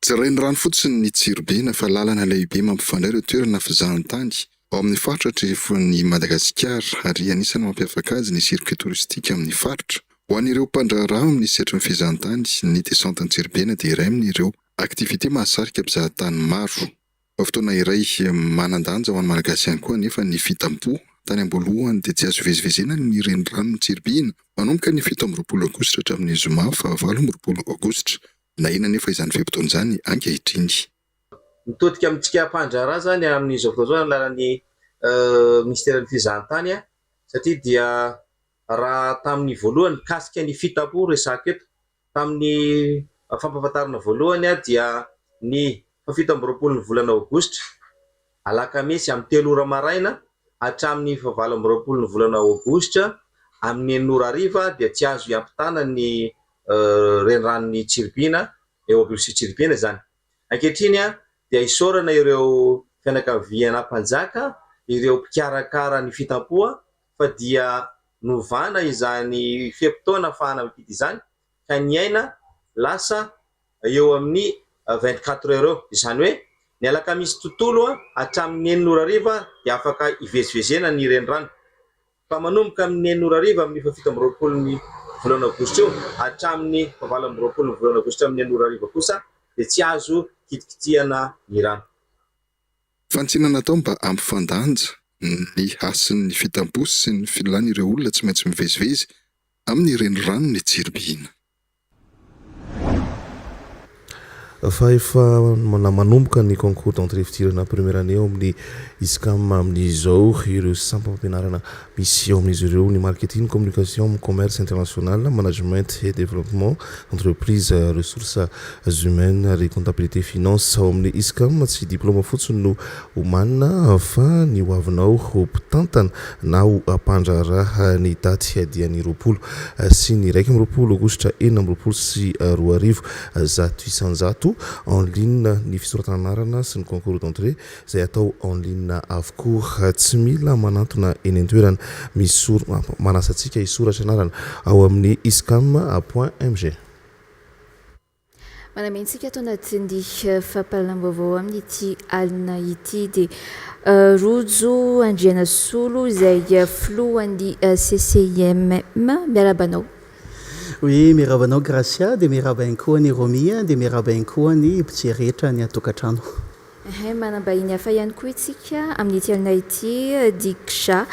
Tsy renirano fotsiny ny Atsirobina fa lalana lehibe mampifandray ireo toerana fizahantany ao amin'ny faritra atrefon'ny Madagasikara ary anisany mampiavaka azy ny sirkuit touristique amin'ny faritra. Ho an'ireo mpandraharaha amin'ny setry ny fizahantany ny descente Atsirobina dia iray amin'ireo aktivité mahasarika mpizahatany maro. Fotoana iray manan-danja ho an'ny malagasy ihany koa nefa ny fitampo tany am-boalohany dia tsy azo vezivezena ny renirano ny Atsirobina manomboka ny 17 Aogositra hatramin'ny zoma 18 Aogositra. Na ina nefa izany fehimpotona izany ankehitriny. Mitodika amintsika mpandraharaha zany amin'izao fotoana ny lalan'ny ministerin'ny fizahantany satria dia raha tamin'ny voalohany kasika ny fitampo resaka eto tamin'ny fampahafantarana voalohany dia ny 17 ny volana Aogositra alakamisy amin'ny 3 ora maraina hatramin'ny 19 ny volana Aogositra amin'ny 9:00 dia tsy azo iampitana ny reniranon'ny Atsirobina eo amin'ny Atsirobina zany. Ankehitriny dia isorana ireo fianakaviana mpanjaka, ireo mpikarakara ny fitampo fa dia novana izany fehim-potoana ahafahana mipity izany ka ny aina lasa eo amin'ny 24 heures eo. Izany hoe ny alakamisy tontolo hatramin'ny 9:00 dia afaka ivezivezena ny renirano. Fa manomboka amin'ny 9:00 amin'ny 17 ny volana Aogositra eo hatramin'ny 19 ny volana Aogositra amin'ny 9:00 kosa dia tsy azo kitikitihana ny rano. Fantsina natao mba ampifandanja ny hasin'ny fitampo sy ny filan'ireo olona tsy maintsy mivezivezy amin'ny renirano ny Atsirobina. Fa efa manomboka ny concours d'entrée fidirana première année ao amin'ny ISCAM amin'izao ireo sampam-pampianarana misy ao amin'izy ireo ny marketing, communication, commerce international, management et développement, entreprise, ressources humaines ary comptabilité finance. Ao amin'ny ISCAM tsy diplôma fotsiny no homanina fa ny hoavinao ho mpitantana na ho mpandraharaha ny daty dia ny 20 sy ny 1 Aogositra 2024 sy 2025 zato isanjato en ligne ny fisoratana anarana sy ny concours d'entrée izay atao en ligne avokoa. Tsy mila manantona eny an-toerana manasantsika isoratra anarana ao amin'ny iscam.mg. Manamentsika ato anatin'ny fampahalam-baovao amin'ity alina ity dia rojo Andriana Solo izay filohan'ny CCIM miarabanao. Oui, miarabanao Gracia dia miaraba ihany koa ny Romia dia miaraba ihany koa ny mpitseretra ny atokantrano. Manambahiny hafa ihany koa itsika amin'ity alina ity Diksha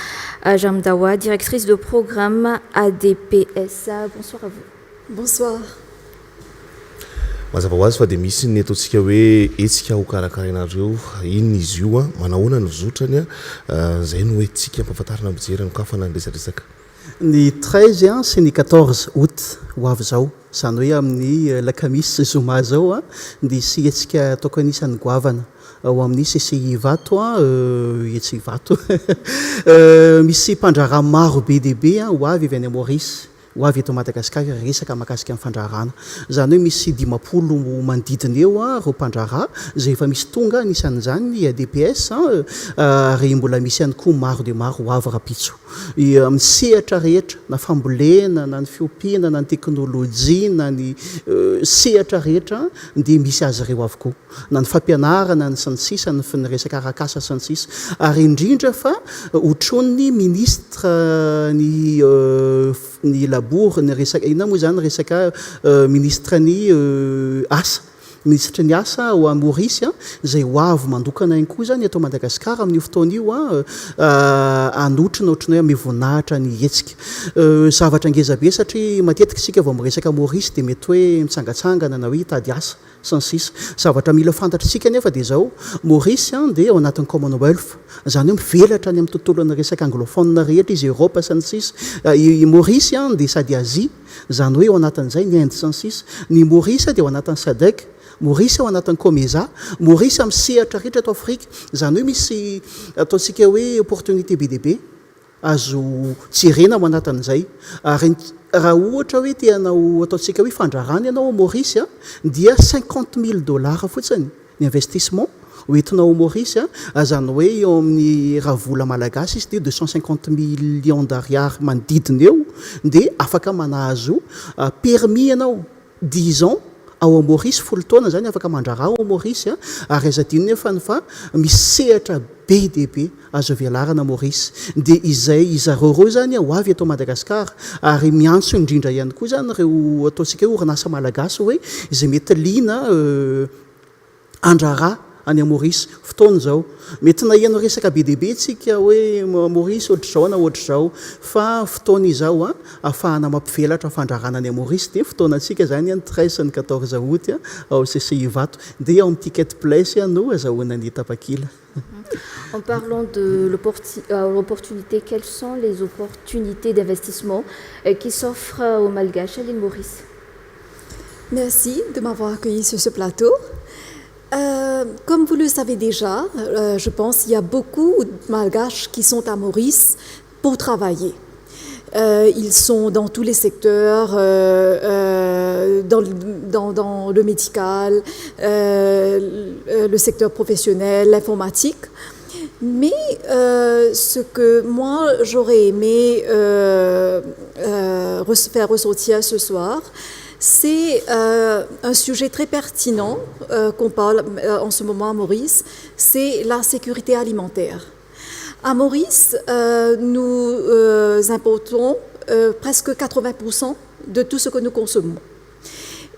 Jamdawa, directrice de programme ADPS. Bonsoir à vous. Bonsoir. Mazava ho azy fa dia misy ny ataontsika hoe etsika ho karakarainareo iny izy io manahoana ny zotrany izay no hoe tsika ampahafantarana mijery ny kafana ny resadresaka. Ny 13 sy ny 14 août ho avy izao izany hoe amin'ny lakamisy zoma zao dia sy etsika ataoko anisan'ny goavana ao amin'ny CCI Vato etsy Vato misy mpandraharaha maro be dia be ho avy any Maurice ho avy eto Madagasikara resaka mahakasika amin'ny fandraharana zany hoe misy 50 manodidina eo reo mpandrahara zay efa misy tonga anisan'izany ADPS ary mbola misy ihany koa maro dia maro ho avy rapitso amin'ny sehatra rehetra na fambolena na ny fiompiana na ny teknôlôjia na ny sehatra rehetra dia misy azy ireo avokoa na ny fampianarana ny sansisa ny resaka arakasa sansisa ary indrindra fa otrony ministre ny labour ny resaka ina moa zany resaka ministre ny asa ministre ny asa ho a Maurice zay ho avy mandokana ihany koa zany atao Madagasikara amin'io fotoana io anotrina ohatrany hoe ame voninahitra ny hetsika zavatra ngezabe satria matetika sika vao miresaka Maurice dia mety hoe mitsangatsangana na hoe hitady asa sansisa zavatra mila fantatritsika nefa dia zao Maurice dia ao anatin'ny Commonwealth zany hoe mivelatra any amin'ny tontolo ny resaka anglophone rehetra izy Europe sansisa Maurice dia sady Asie zany hoe ao anatin'izay ny Inde sansisa ny Maurice dia ao anatin'ny SADC Maurice ao anatin'ny COMESA Maurice amin'ny sehatra rehetra ato Afrika zany hoe misy ataontsika hoe opportunité be dia be azo tserena ao anatin'izay ary raha ohatra hoe tianao ataontsika hoe fandrarana ianao Maurice dia $50,000 fotsiny ny investissement hoentinao Maurice zany hoe eo amin'ny raha vola malagasy izy dia 250 millions d'ariary manodidina eo dia afaka manahazo permis ianao 10 ans ao Maurice folo taona zany afaka mandrara ao Maurice ary azadino nefa fa misy sehatra be dia be azo velarana Maurice dia izay izareo zany ho avy atao Madagasikara ary miantso indrindra ihany koa zany reo ataontsika hoe orinasa malagasy hoe izay mety liana andrara any Maurice fotoana zao mety nahiano resaka be dia be tsika hoe Maurice ohatr'izao na ohatr'izao fa fotoana izao ahafahana mampivelatra fandrarana any Maurice dia fotoana antsika zany 13 sy 14 août ao CCI Vato dia ao amin'ny ticket place no azahoana ny tapakila. En parlant de l'opportunité, quelles sont les opportunités d'investissement qui s'offrent aux Malgaches à l'île Maurice? Merci de m'avoir accueilli sur ce plateau. Comme vous le savez déjà, je pense qu'il y a beaucoup de Malgaches qui sont à Maurice pour travailler. Ils sont dans tous les secteurs, dans le médical, le secteur professionnel, l'informatique. Mais ce que moi j'aurais aimé faire ressortir ce soir, c'est un sujet très pertinent qu'on parle en ce moment à Maurice, c'est la sécurité alimentaire. À Maurice, nous importons presque 80% de tout ce que nous consommons.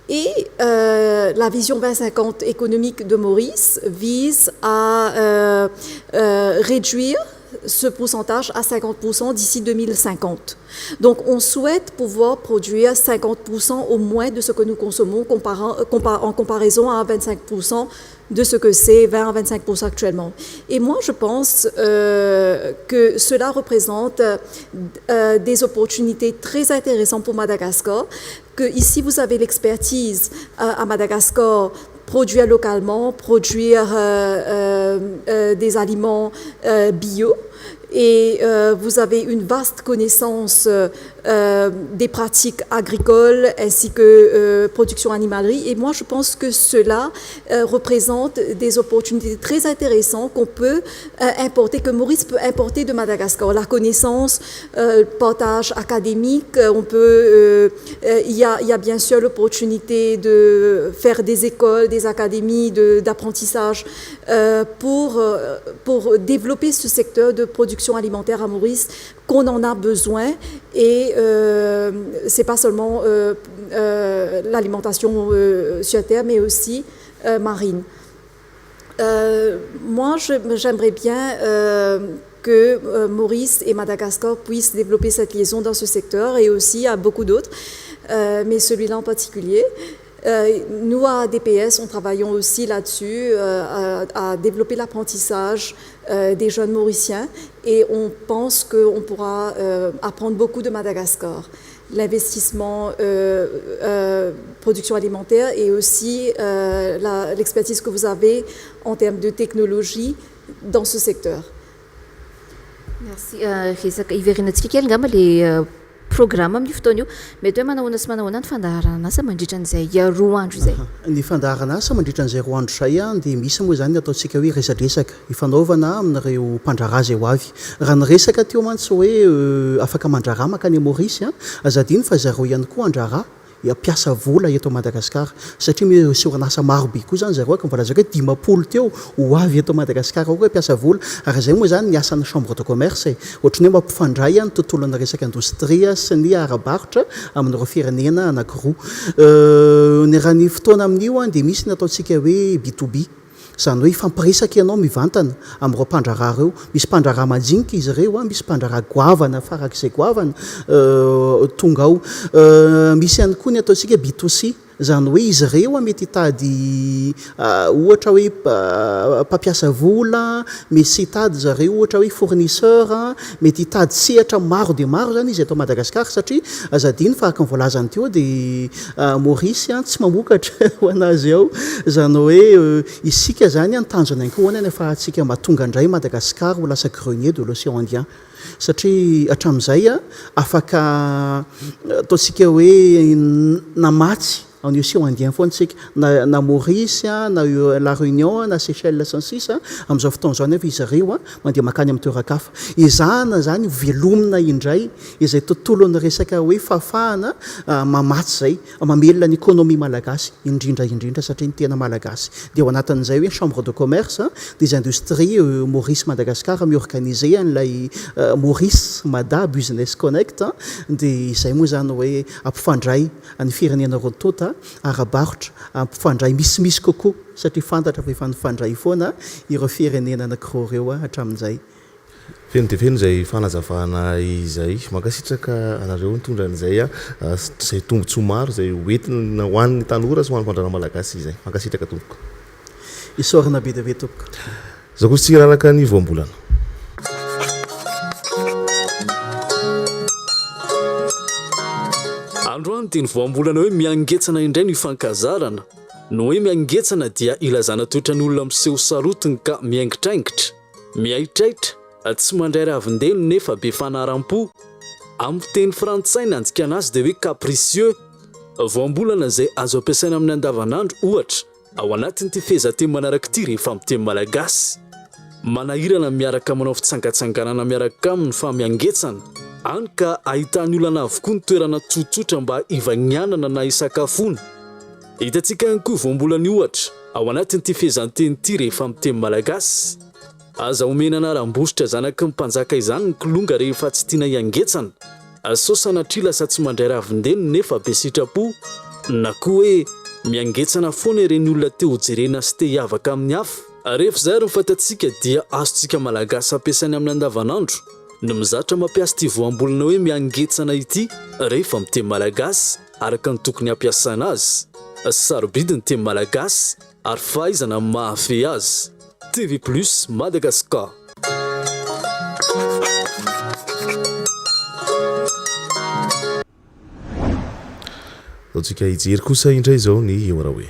Et la vision 2050 économique de Maurice vise à réduire ce pourcentage à 50% d'ici 2050. Donc on souhaite pouvoir produire 50% au moins de ce que nous consommons en comparaison à 25% de ce que c'est 20 à 25% actuellement. Et moi je pense que cela représente des opportunités très intéressantes pour Madagascar, que ici vous avez l'expertise à Madagascar, produire localement, produire des aliments bio, et vous avez une vaste connaissance des pratiques agricoles ainsi que production animalerie. Et moi, je pense que cela représente des opportunités très intéressantes qu'on peut importer, que Maurice peut importer de Madagascar. La connaissance, le partage académique, on peut, il y a bien sûr l'opportunité de faire des écoles, des académies d'apprentissage pour développer ce secteur de production alimentaire à Maurice, qu'on en a besoin. Et c'est pas seulement l'alimentation sur terre, mais aussi marine. Moi, j'aimerais bien que Maurice et Madagascar puissent développer cette liaison dans ce secteur, et aussi à beaucoup d'autres, mais celui-là en particulier. Nous, à ADPS, on travaillons aussi là-dessus, à développer l'apprentissage des jeunes Mauriciens, et on pense qu'on pourra apprendre beaucoup de Madagascar. L'investissement, production alimentaire, et aussi l'expertise que vous avez en termes de technologie dans ce secteur. Merci. Resaka iverina antsika kely ngamba le programme amin'ny fotoana io mety hoe manahoana sy manahoana ny fandaharana asa mandritra an'izay 2 andro izay ny fandaharana asa mandritra an'izay 2 andro zay dia misy moa zany ataontsika hoe resadresaka ifanaovana amin'ireo mpandrara zay ho avy raha ny resaka teo mantsy hoe afaka mandrara makany Maurice azadiny fa zareo ihany koa andrara piasa vola eto Madagasikara satria misy orinasa maro be koa zany zareo ka mivolazaka hoe 10 teo ho avy eto Madagasikara hoe piasa vola ary zay moa zany ny asan'ny chambre de commerce ohatrany hoe mampifandray ny tontolon'ny resaka indostria sy ny arabarotra amin'ireo firenena anankiroa ny raha ny fotoana amin'io dia misy ny ataontsika hoe B2B zany hoe fampiresaka ianao mivantana amin'ireo mpandrara ireo misy mpandrara majinika izy ireo misy mpandrara goavana farak'izay goavana tonga ao misy ihany koa ny ataontsika B2C zany hoe izy ireo mety hitady ohatra hoe mpampiasa vola misy hitady zareo ohatra hoe fournisseur mety hitady sehatra maro dia maro zany izy eto Madagasikara satria azadiny fa araka ny voalazany teo dia Maurice tsy mamokatra ho anazy ao zany hoe isika zany tanjona ankohany nefa atsika mahatonga indray Madagasikara ho lasa grenier de l'océan Indien satria hatramin'izay afaka ataontsika hoe namatsy en océan Indien foana tsika na Maurice na La Réunion na Seychelles sans six amin'izao fotoana izao nefa izy ireo mandeha makany amin'ny toerakafa izahana zany velomina indray izay tontolon'ny resaka hoe fafahana mamatsy zay mamelona ny économie malagasy indrindra satria ny tena malagasy dia ao anatin'izay hoe chambre de commerce des industries Maurice Madagascar miorganiser an'ilay Maurice Mada Business Connect dia izay moa zany hoe ampifandray ny firenena rotota arabarotra ampifandray misimisy kokoa satria fantatra fa efa nifandray foana ireo firenena anankiroa ireo hatramin'izay feno dia feno zay fanazavana izay mankasitraka anareo nitondra an'izay zay tombontsoa maro zay hoentina ho an'ny tanora sy ho an'ny mpandrana malagasy izay mankasitraka tompoko isorana be dia be tompoko za koa sy tsika raraka ny voambolana androany dia ny voambolana hoe miangetsana indray ny ifankazarana no hoe miangetsana dia ilazana toetra ny olona miseho sarotiny ka miaingitraingitra miaitraitra tsy mandray ravindelo nefa be fanaram-po amin'ny teny frantsay nanjika anazy dia hoe capricieux voambolana izay azo ampiasaina amin'ny andavanandro ohatra ao anatin'ity fehezanteny manaraka ity rehefa amin'ny teny malagasy manahirana miaraka manao fitsangatsanganana miaraka aminy fa miangetsana any ka ahitany olana avokoa ny toerana tsotsotra mba ivagnianana na isakafona hitantsika ihany koa voambolana ohatra ao anatin'ity fehezanteny ity rehefa amin'ny teny malagasy aza omena anaram-bositra zanaky ny mpanjaka izany ny kolonga rehefa tsy tiana iangetsana saosana trila sa tsy mandray ravindelo nefa be sitrapo na koa hoe miangetsana foana ireny olona teo jerena sy te hiavaka amin'ny hafa rehefa zay ary mifantatsika dia azontsika malagasy ampiasainy amin'ny andavanandro no mizatra mampiasa ity voambolana hoe miangetsana ity rehefa amin'ny teny malagasy araka ny tokony ampiasana azy sarobidy ny teny malagasy ary fahaizana mahafe azy TV Plus Madagascar. Taontsika hijery kosa indray zao ny eo raha hoe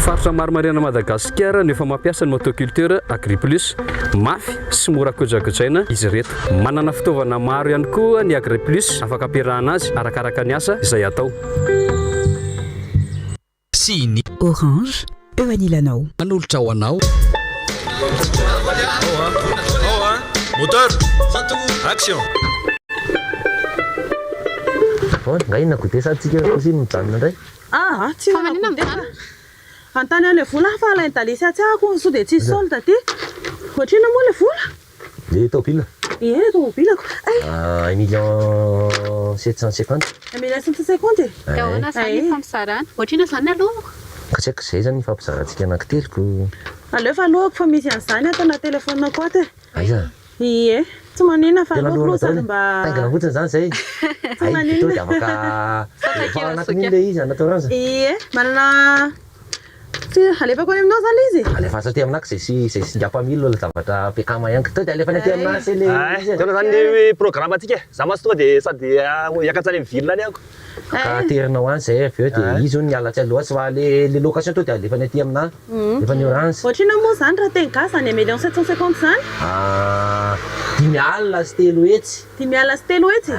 faritra maromariana Madagasikara nefa mampiasa ny motoculture Agriplus mafy sy mora kojakojaina izy reto manana fitaovana maro ihany koa ny Agriplus afaka ampiarahana azy arakaraka ny asa izay atao Siny Orange eo anilanao manolotra ho anao moteur action ngaina goûter ça tsika kusiny mijanona ndray tsy manana antany le vola fa alain dalisa tsako so de tsy solde ty hoatrina mo le vola le tobila tobila 1 million 750 1 million 750 Yaona sany fampisarana hoatrina zany aloha katsaka zay zany fampizarantsika anakiteloko aleo fa alohako fa misy an'izany atao na telefona koa te aiza tsy manina fa alohako sady mba taingana fotsiny zany zay tsy manina de afaka anatin'iny le izy anatao ranza manana alefako any aminao zany izy alefa saty aminaka zay singapamilo la zavatra pekama ihany tao de alefa ny aty aminasy le tena zany le programme atika za masy tonga de sady hiakatsany amin'ny ville any ako ka terinao any zay aveo de izy ny alatsy aloha sy fa le location to de alefa ny aty amina efa ny orange ohatrina moa zany raha teny gasy any 1 million 750 zany 10 alina sy telo hetsy 10 alina sy telo hetsy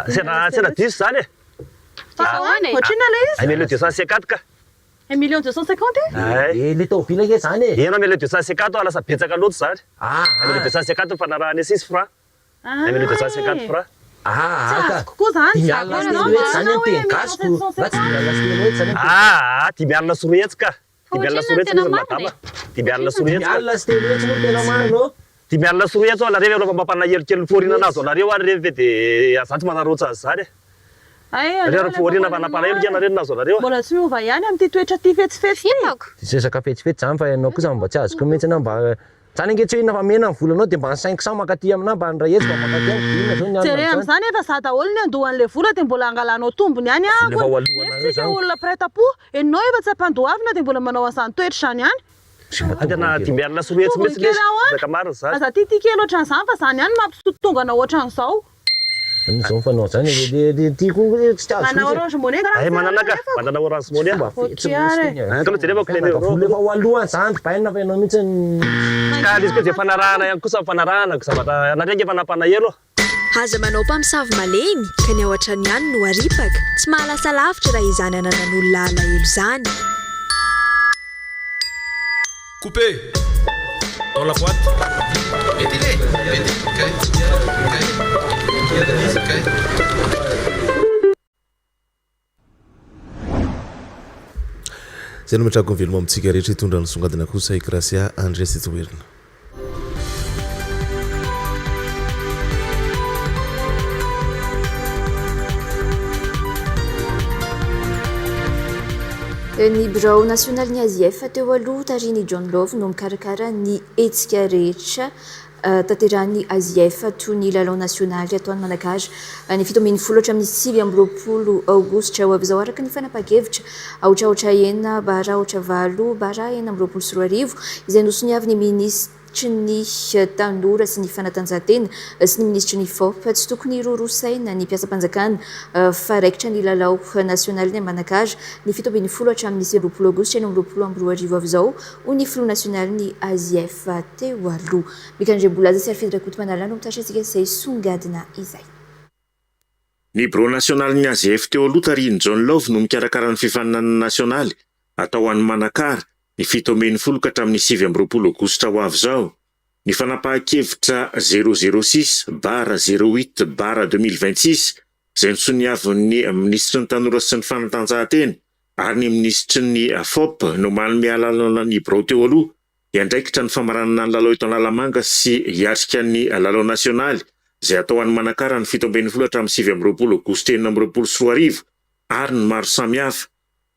Tsena diso zany e. Ohatrina le izy? 1,250 ka. 1,250? Le tômôbila ke zany e. Ena 1,250 lasa betsaka loatra zany. 1,250 fanarahana 6 francs. 1,250 francs. Kokoa zany. Dimy alina sy telo hetsy zany ny teny gasiko. Fa tsy dimy alina sy telo hetsy zany. 5 alina sy 4 hetsy ka. 5 alina sy 4 hetsy izy madama. 5 alina sy 4 hetsy. 5 alina sy telo hetsy moa tena marina. 5 alina sy 4 hetsy alareo rehefa mampana helikely forina anazy alareo ary rehefa de azaty manarotsa azy zany. Rehefa forina fanapana helikely anareo nazo alareo. Mbola tsy miova ihany amin'ny toetra ty fetsifetsy hitako. Tsy resaka fetsifetsy zany fa ianao kosa mba tsy azoko mihitsy anao mba zany ankehitriny inona fa mena ny volanao dia mba ny 500 makaty aminah mba ny ray hetsy mba makaty amiko inona zao ny jere amin'izany efa za daholo ny andohan'ilay vola dia mbola angalanao tombony ihany tsika olona prêt-à-pot enao efa tsy ampandohavina dia mbola manao an'izany toetra izany ihany tena 5 alina sy 4 hetsy mihitsy lesaka marina zany aza ty kely ohatran'izany fa izany ihany mampisototongana ohatran'izao zao fanao zany tiako tsy tazo manao orange money karaha mananaka manana orange money mba kalo jereva clé euro lefa aloha zany baina fa ianao mihitsy ka izy ko je fanarahana ihany kosa fanarahana zavatra anareo nge fanapana elo aza manao mpamosavy malemy ka ny ao an-trano ihany no aripaka tsy mahalasa lavitra raha izany ananan'olona alahelo zany coupé dans la boîte zay no matrako nyveloma amintsika rehetra hitondra ny songadina kosa ikrasia andre sy toerina ny birao national ny AZF teo aloha tariny John Love no mikarakara ny hetsika rehetra tanterahany AZF toy ny lalao nasionaly ataony Manakary ny 17 hatramin'ny 9 aogositra ho avy izao araka ny fanapa-kevitra aotraotra 9 bara otra 8 bara 9 sy 10 izay nosony avy ny ministra ny tanora sy ny fanatanjahantena sy ny ministra ny FOP tsy tokony rorosaina ny mpiasam-panjakana fa raikitra ny lalao nasionaly ny Manakary ny 17 hatramin'ny 20 aogositra ny 22 avy izao ho ny filoha nasionaly ny AZF teo aloha mikandrem-bolaza sy arifidirakoto-manala no mitasika izay songadina izay ny bureau nasionaly ny AZF teo aloha tariny John Love no mikarakara ny fifaninana nasionaly atao an'ny Manakary ny 17 ka hatramin'ny 20 aogositra ho avy izao ny fanapahan-kevitra 006/08/2026 izay nosoniavin'ny ministra ny tanora sy ny fanatanjahantena ary ny ministra ny FOP no manome alalana ny bureau teo aloha iandraikitra ny famaranana ny lalao eto Analamanga sy hiatrika ny lalao nasionaly izay atao an'ny Manakary ny 17 hatramin'ny 20 aogositra 2024 ary ny maro samihafa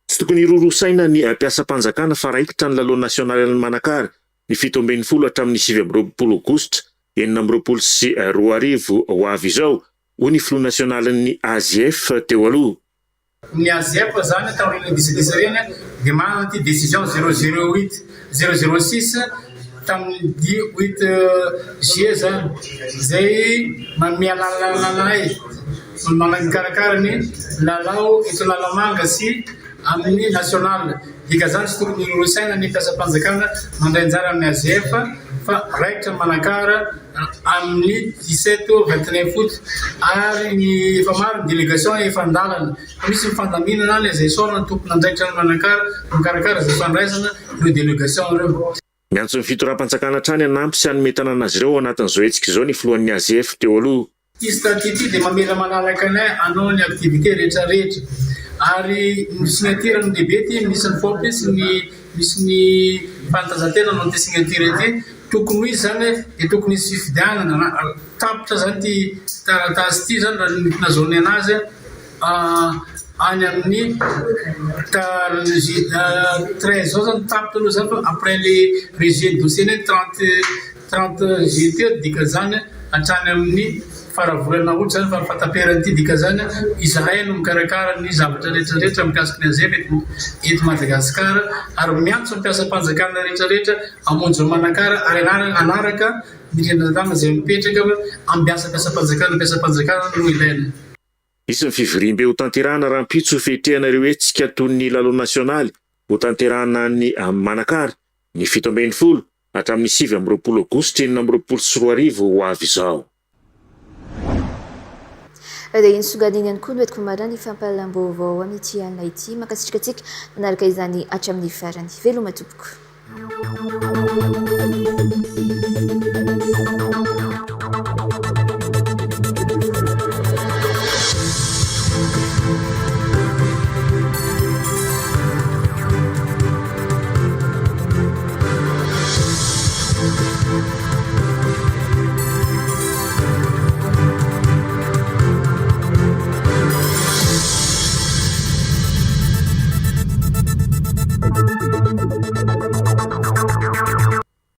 tsy tokony rorosaina ny mpiasam-panjakana fa raikitra ny lalao nasionaly ny Manakary ny 17 hatramin'ny 20 aogositra 2024 sy 2025 ho avy izao ho ny filoha nasionaly ny AZF teo aloha ny AZF zany taorina disireny dia manana ty décision 008/006 tamin'ny 8 juillet zany zay manome alalanay manakarakara ny lalao eto Analamanga sy amin'ny national dika zany sy tokony rorosaina ny mpiasam-panjakana mandray anjara amin'ny AZF fa raikitra Manakary amin'ny 17-29 ary ny efa maro ny délégation efa andalana misy mifandaminana ny zay sorana ny tompony andraikitra ny Manakary mikarakara zay fandraisana ireo délégation ireo miantso ny fitoram-panjakana trany anampy sy hanome tanana azy ireo anatin'izao hetsika izao ny filohan'ny AZF teo aloha izy taty dia mamela manaraka anay anao ny activité rehetrarehetra ary ny signature ny lehibe ty misy ny FOP sy misy ny fanatanjahantena anao ty signature ty tokony izy zany dia tokony izy fifidianana tapitra zany ty taratasy ty zany raha nazony anazy any amin'ny 13 zao zany tapitra aloha zany fa après le rejet dossier 30 juillet dika zany hatrany amin'ny faravolana oatra zany fa fataperany ty dika zany izahay no mikarakara ny zavatra rehetrarehetra mikasiky ny AZF eto Madagasikara ary miantso mpiasam-panjakana rehetrarehetra hamonjy Manakary ary anaraka mirendratana zay mipetraka ambiasa mpiasam-panjakana no ilaina isy ny fivirimbe ho tanterahana raha mpitso ho fetrehana ireo hetsika toy ny lalao nasionaly ho tanterahana ny Manakary ny 17 hatramin'ny 20 aogositra 2024 ho avy izao dia iny sogadiny ihany koa no entiko marina ny fampahalam-baovao amin'ity alina ity makasitraka antsika manaraka izany hatramin'ny farany veloma tompoko